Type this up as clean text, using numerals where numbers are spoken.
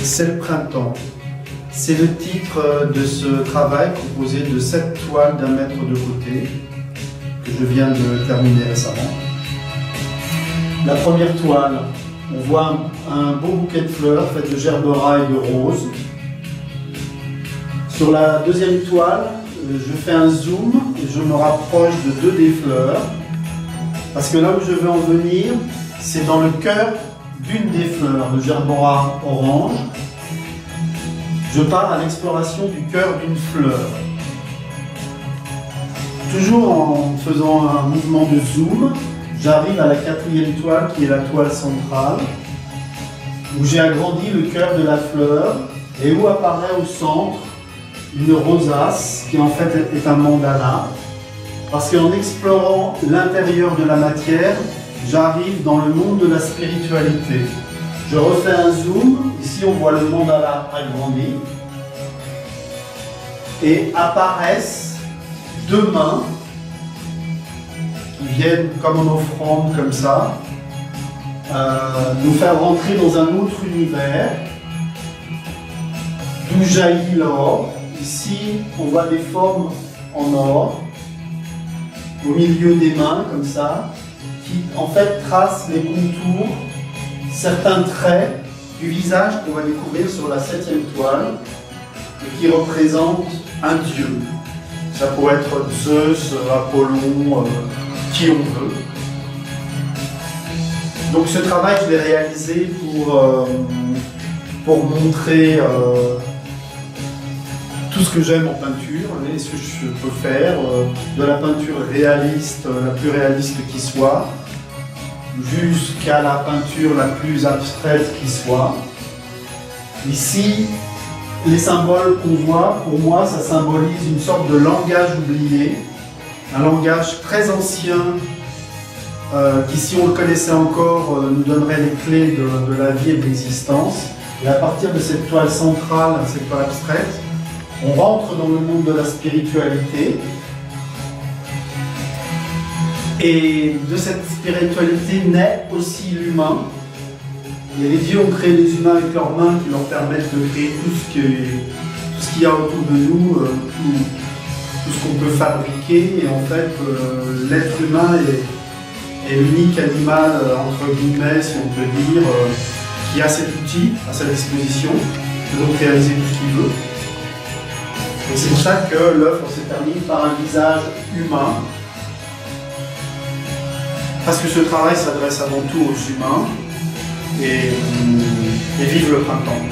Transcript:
C'est le printemps. C'est le titre de ce travail composé de 7 toiles d'1 mètre de côté que je viens de terminer récemment. La première toile, on voit un beau bouquet de fleurs fait de gerbera et de roses. Sur la deuxième toile, je fais un zoom et je me rapproche de 2 des fleurs parce que là où je veux en venir, c'est dans le cœur d'une des fleurs, le gerbera orange. Je pars à l'exploration du cœur d'une fleur. Toujours en faisant un mouvement de zoom, j'arrive à la 4e toile qui est la toile centrale, où j'ai agrandi le cœur de la fleur et où apparaît au centre une rosace qui en fait est un mandala. Parce qu'en explorant l'intérieur de la matière, j'arrive dans le monde de la spiritualité. Je refais un zoom, ici on voit le mandala agrandi, et apparaissent 2 mains qui viennent comme en offrande, comme ça, nous faire rentrer dans un autre univers, d'où jaillit l'or. Ici, on voit des formes en or, au milieu des mains, comme ça, qui en fait tracent les contours, certains traits du visage qu'on va découvrir sur la 7e toile, et qui représente un dieu. Ça pourrait être Zeus, Apollon, qui on veut. Donc ce travail, je l'ai réalisé pour montrer tout ce que j'aime en peinture et ce que je peux faire, de la peinture réaliste, la plus réaliste qui soit, jusqu'à la peinture la plus abstraite qui soit. Ici, les symboles qu'on voit, pour moi, ça symbolise une sorte de langage oublié, un langage très ancien qui, si on le connaissait encore, nous donnerait les clés de la vie et de l'existence. Et à partir de cette toile centrale, cette toile abstraite, on rentre dans le monde de la spiritualité. Et de cette spiritualité naît aussi l'humain. Et les dieux ont créé les humains avec leurs mains qui leur permettent de créer tout ce qu'il y a autour de nous, tout ce qu'on peut fabriquer. Et en fait, l'être humain est l'unique animal, entre guillemets, si on peut dire, qui a cet outil à sa disposition, de donc réaliser tout ce qu'il veut. Et c'est pour ça que l'œuvre se termine par un visage humain. Parce que ce travail s'adresse avant tout aux humains. Et vive le printemps.